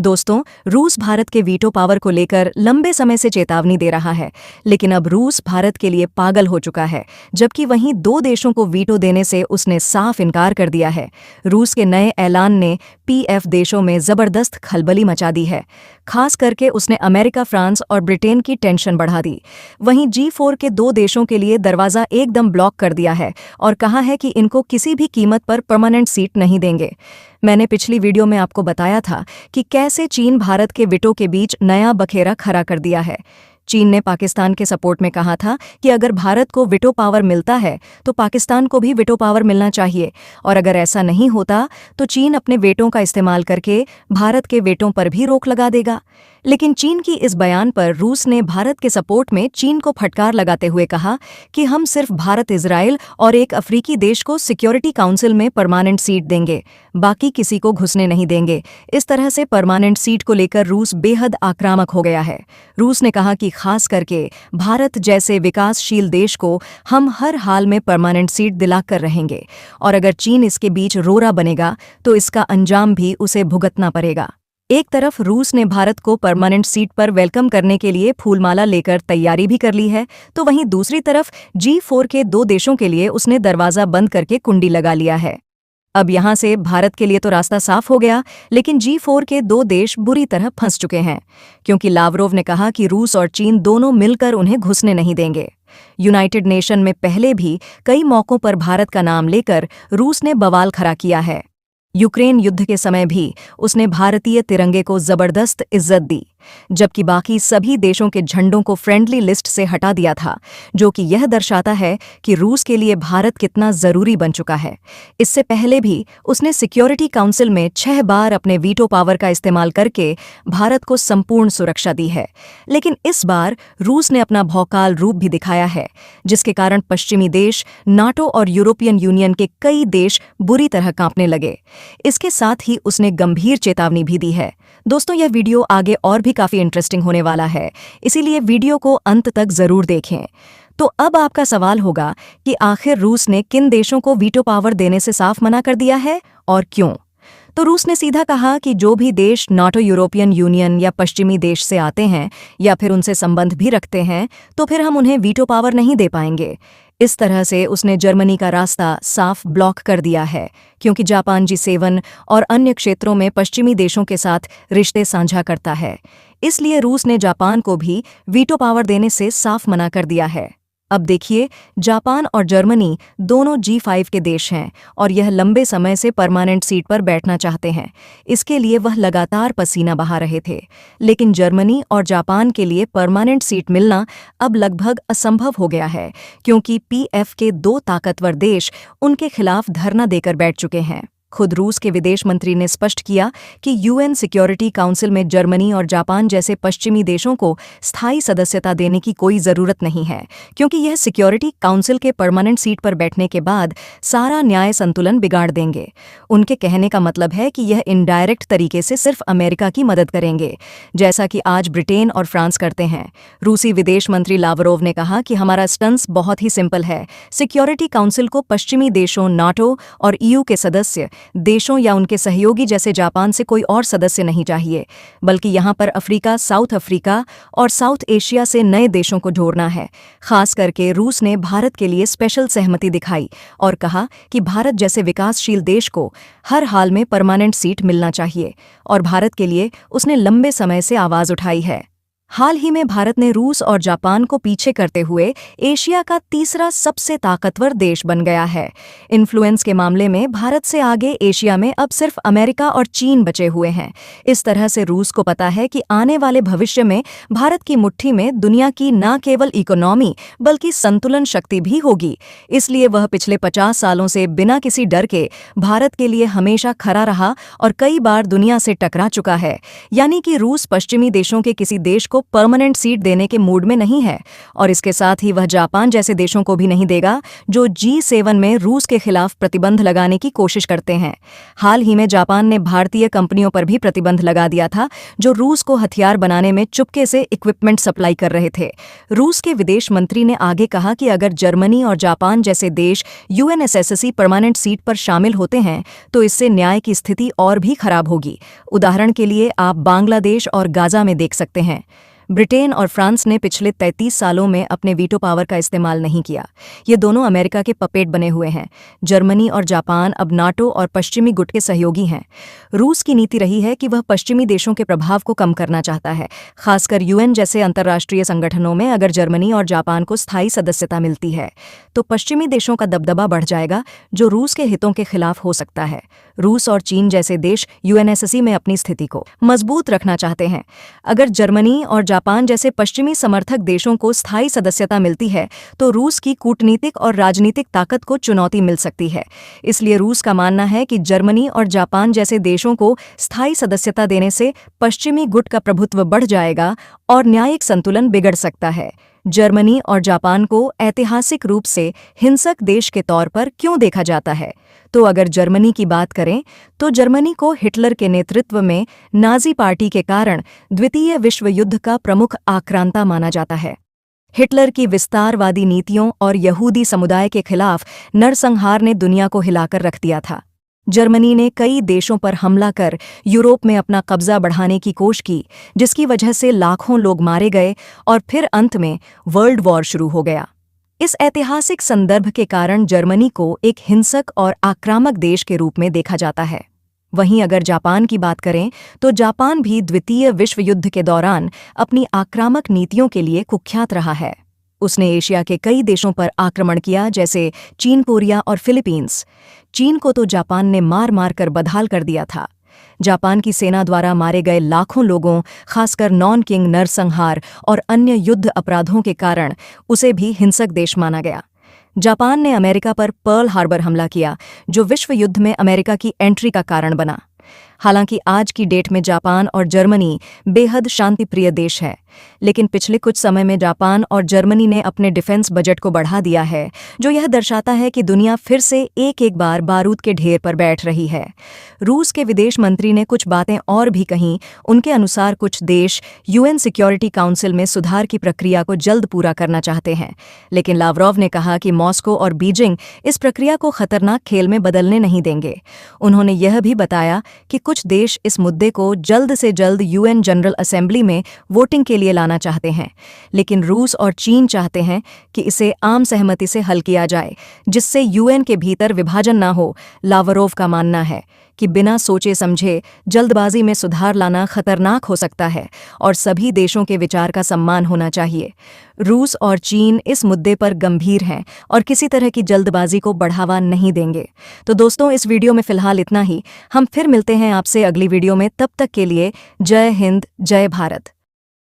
दोस्तों, रूस भारत के वीटो पावर को लेकर लंबे समय से चेतावनी दे रहा है, लेकिन अब रूस भारत के लिए पागल हो चुका है, जबकि वहीं दो देशों को वीटो देने से उसने साफ इनकार कर दिया है। रूस के नए ऐलान ने पीएफ देशों में जबरदस्त खलबली मचा दी है। खास करके उसने अमेरिका, फ्रांस और ब्रिटेन की टेंशन बढ़ा दी। वहीं G4 के दो देशों के लिए दरवाजा एकदम ब्लॉक कर दिया है और कहा है कि इनको किसी भी कीमत पर परमानेंट सीट नहीं देंगे। मैंने पिछली वीडियो में आपको बताया था कि कैसे चीन भारत के वीटो के बीच नया बखेरा खड़ा कर दिया है। चीन ने पाकिस्तान के सपोर्ट में कहा था कि अगर भारत को वीटो पावर मिलता है तो पाकिस्तान को भी वीटो पावर मिलना चाहिए, और अगर ऐसा नहीं होता तो चीन अपने वेटों का इस्तेमाल करके भारत के वेटों पर भी रोक लगा देगा। लेकिन चीन की इस बयान पर रूस ने भारत के सपोर्ट में चीन को फटकार लगाते हुए कहा कि हम सिर्फ भारत, इजराइल और एक अफ्रीकी देश को सिक्योरिटी काउंसिल में परमानेंट सीट देंगे, बाकी किसी को घुसने नहीं देंगे। इस तरह से परमानेंट सीट को लेकर रूस बेहद आक्रामक हो गया है। रूस ने कहा कि खास करके भारत जैसे विकासशील देश को हम हर हाल में परमानेंट सीट दिलाकर रहेंगे, और अगर चीन इसके बीच रोरा बनेगा तो इसका अंजाम भी उसे भुगतना पड़ेगा। एक तरफ रूस ने भारत को परमानेंट सीट पर वेलकम करने के लिए फूलमाला लेकर तैयारी भी कर ली है, तो वहीं दूसरी तरफ G4 के दो देशों के लिए उसने दरवाजा बंद करके कुंडी लगा लिया है। अब यहां से भारत के लिए तो रास्ता साफ हो गया, लेकिन G4 के दो देश बुरी तरह फंस चुके हैं, क्योंकि लावरोव ने कहा कि रूस और चीन दोनों मिलकर उन्हें घुसने नहीं देंगे। यूनाइटेड नेशन में पहले भी कई मौकों पर भारत का नाम लेकर रूस ने बवाल खड़ा किया है। यूक्रेन युद्ध के समय भी उसने भारतीय तिरंगे को जबरदस्त इज्जत दी, जबकि बाकी सभी देशों के झंडों को फ्रेंडली लिस्ट से हटा दिया था, जो कि यह दर्शाता है कि रूस के लिए भारत कितना जरूरी बन चुका है। इससे पहले भी उसने सिक्योरिटी काउंसिल में 6 बार अपने वीटो पावर का इस्तेमाल करके भारत को संपूर्ण सुरक्षा दी है, लेकिन इस बार रूस ने अपना भौकाल रूप भी दिखाया है, जिसके कारण पश्चिमी देश, नाटो और यूरोपियन यूनियन के कई देश बुरी तरह कांपने लगे। इसके साथ ही उसने गंभीर चेतावनी भी दी है। दोस्तों, यह वीडियो आगे और भी काफी इंटरेस्टिंग होने वाला है, इसीलिए वीडियो को अंत तक जरूर देखें। तो अब आपका सवाल होगा कि आखिर रूस ने किन देशों को वीटो पावर देने से साफ मना कर दिया है और क्यों? तो रूस ने सीधा कहा कि जो भी देश नाटो, यूरोपियन यूनियन या पश्चिमी देश से आते हैं या फिर उनसे संबंध भी रखते हैं, तो फिर हम उन्हें वीटो पावर नहीं दे पाएंगे। इस तरह से उसने जर्मनी का रास्ता साफ ब्लॉक कर दिया है, क्योंकि जापान G7 और अन्य क्षेत्रों में पश्चिमी देशों के साथ रिश्ते साझा करता है। इसलिए रूस ने जापान को भी वीटो पावर देने से साफ मना कर दिया है। अब देखिए, जापान और जर्मनी दोनों G5 के देश हैं और यह लंबे समय से परमानेंट सीट पर बैठना चाहते हैं। इसके लिए वह लगातार पसीना बहा रहे थे, लेकिन जर्मनी और जापान के लिए परमानेंट सीट मिलना अब लगभग असंभव हो गया है, क्योंकि पीएफ के दो ताकतवर देश उनके खिलाफ धरना देकर बैठ चुके हैं। खुद रूस के विदेश मंत्री ने स्पष्ट किया कि यूएन सिक्योरिटी काउंसिल में जर्मनी और जापान जैसे पश्चिमी देशों को स्थायी सदस्यता देने की कोई जरूरत नहीं है, क्योंकि यह सिक्योरिटी काउंसिल के परमानेंट सीट पर बैठने के बाद सारा न्याय संतुलन बिगाड़ देंगे। उनके कहने का मतलब है कि यह इनडायरेक्ट तरीके से सिर्फ अमेरिका की मदद करेंगे, जैसा कि आज ब्रिटेन और फ्रांस करते हैं। रूसी विदेश मंत्री लावरोव ने कहा कि हमारा स्टंस बहुत ही सिंपल है। सिक्योरिटी काउंसिल को पश्चिमी देशों, नाटो और EU के सदस्य देशों या उनके सहयोगी जैसे जापान से कोई और सदस्य नहीं चाहिए, बल्कि यहां पर अफ्रीका, साउथ अफ्रीका और साउथ एशिया से नए देशों को जोड़ना है। खास करके रूस ने भारत के लिए स्पेशल सहमति दिखाई और कहा कि भारत जैसे विकासशील देश को हर हाल में परमानेंट सीट मिलना चाहिए, और भारत के लिए उसने लंबे समय से आवाज उठाई है। हाल ही में भारत ने रूस और जापान को पीछे करते हुए एशिया का तीसरा सबसे ताकतवर देश बन गया है। इन्फ्लुएंस के मामले में भारत से आगे एशिया में अब सिर्फ अमेरिका और चीन बचे हुए हैं। इस तरह से रूस को पता है कि आने वाले भविष्य में भारत की मुट्ठी में दुनिया की न केवल इकोनॉमी बल्कि संतुलन शक्ति भी होगी। इसलिए वह पिछले 50 सालों से बिना किसी डर के भारत के लिए हमेशा खड़ा रहा और कई बार दुनिया से टकरा चुका है। यानी कि रूस पश्चिमी देशों के किसी देश को परमानेंट सीट देने के मूड में नहीं है और इसके साथ ही वह जापान जैसे देशों को भी नहीं देगा जो G7 में रूस के खिलाफ प्रतिबंध लगाने की कोशिश करते हैं। हाल ही में जापान ने भारतीय कंपनियों पर भी प्रतिबंध लगा दिया था जो रूस को हथियार बनाने में चुपके से इक्विपमेंट सप्लाई कर रहे थे। रूस के विदेश मंत्री ने आगे कहा कि अगर जर्मनी और जापान जैसे देश UNSC परमानेंट सीट पर शामिल होते हैं तो इससे न्याय की स्थिति और भी खराब होगी। उदाहरण के लिए आप बांग्लादेश और गाजा में देख सकते हैं। ब्रिटेन और फ्रांस ने पिछले 33 सालों में अपने वीटो पावर का इस्तेमाल नहीं किया। ये दोनों अमेरिका के पपेट बने हुए हैं। जर्मनी और जापान अब नाटो और पश्चिमी गुट के सहयोगी हैं। रूस की नीति रही है कि वह पश्चिमी देशों के प्रभाव को कम करना चाहता है, खासकर UN जैसे अंतर्राष्ट्रीय संगठनों में। अगर जर्मनी और जापान को स्थायी सदस्यता मिलती है तो पश्चिमी देशों का दबदबा बढ़ जाएगा जो रूस के हितों के खिलाफ हो सकता है। रूस और चीन जैसे देश UNSC में अपनी स्थिति को मजबूत रखना चाहते हैं। अगर जर्मनी और जापान जैसे पश्चिमी समर्थक देशों को स्थायी सदस्यता मिलती है तो रूस की कूटनीतिक और राजनीतिक ताकत को चुनौती मिल सकती है। इसलिए रूस का मानना है कि जर्मनी और जापान जैसे देशों को स्थायी सदस्यता देने से पश्चिमी गुट का प्रभुत्व बढ़ जाएगा और न्यायिक संतुलन बिगड़ सकता है। जर्मनी और जापान को ऐतिहासिक रूप से हिंसक देश के तौर पर क्यों देखा जाता है? तो अगर जर्मनी की बात करें तो जर्मनी को हिटलर के नेतृत्व में नाजी पार्टी के कारण द्वितीय विश्व युद्ध का प्रमुख आक्रांता माना जाता है। हिटलर की विस्तारवादी नीतियों और यहूदी समुदाय के खिलाफ नरसंहार ने दुनिया को हिलाकर रख दिया था। जर्मनी ने कई देशों पर हमला कर यूरोप में अपना कब्जा बढ़ाने की कोशिश की, जिसकी वजह से लाखों लोग मारे गए और फिर अंत में वर्ल्ड वॉर शुरू हो गया। इस ऐतिहासिक संदर्भ के कारण जर्मनी को एक हिंसक और आक्रामक देश के रूप में देखा जाता है। वहीं अगर जापान की बात करें तो जापान भी द्वितीय विश्व युद्ध के दौरान अपनी आक्रामक नीतियों के लिए कुख्यात रहा है। उसने एशिया के कई देशों पर आक्रमण किया, जैसे चीन, कोरिया और फिलीपींस। चीन को तो जापान ने मार मार कर बदहाल कर दिया था। जापान की सेना द्वारा मारे गए लाखों लोगों, खासकर नॉनकिंग नरसंहार और अन्य युद्ध अपराधों के कारण उसे भी हिंसक देश माना गया। जापान ने अमेरिका पर पर्ल हार्बर हमला किया, जो विश्व युद्ध में अमेरिका की एंट्री का कारण बना। हालांकि आज की डेट में जापान और जर्मनी बेहद शांतिप्रिय देश है, लेकिन पिछले कुछ समय में जापान और जर्मनी ने अपने डिफेंस बजट को बढ़ा दिया है, जो यह दर्शाता है कि दुनिया फिर से एक बार बारूद के ढेर पर बैठ रही है। रूस के विदेश मंत्री ने कुछ बातें और भी कहीं। उनके अनुसार कुछ देश UN सिक्योरिटी काउंसिल में सुधार की प्रक्रिया को जल्द पूरा करना चाहते हैं, लेकिन लावरोव ने कहा कि मॉस्को और बीजिंग इस प्रक्रिया को खतरनाक खेल में बदलने नहीं देंगे। उन्होंने यह भी बताया कि कुछ देश इस मुद्दे को जल्द से जल्द UN जनरल असेंबली में वोटिंग के लिए लाना चाहते हैं, लेकिन रूस और चीन चाहते हैं कि इसे आम सहमति से हल किया जाए, जिससे UN के भीतर विभाजन ना हो। लावरोव का मानना है कि बिना सोचे समझे जल्दबाजी में सुधार लाना खतरनाक हो सकता है और सभी देशों के विचार का सम्मान होना चाहिए। रूस और चीन इस मुद्दे पर गंभीर हैं और किसी तरह की जल्दबाजी को बढ़ावा नहीं देंगे। तो दोस्तों, इस वीडियो में फिलहाल इतना ही। हम फिर मिलते हैं आपसे अगली वीडियो में। तब तक के लिए जय हिंद, जय भारत।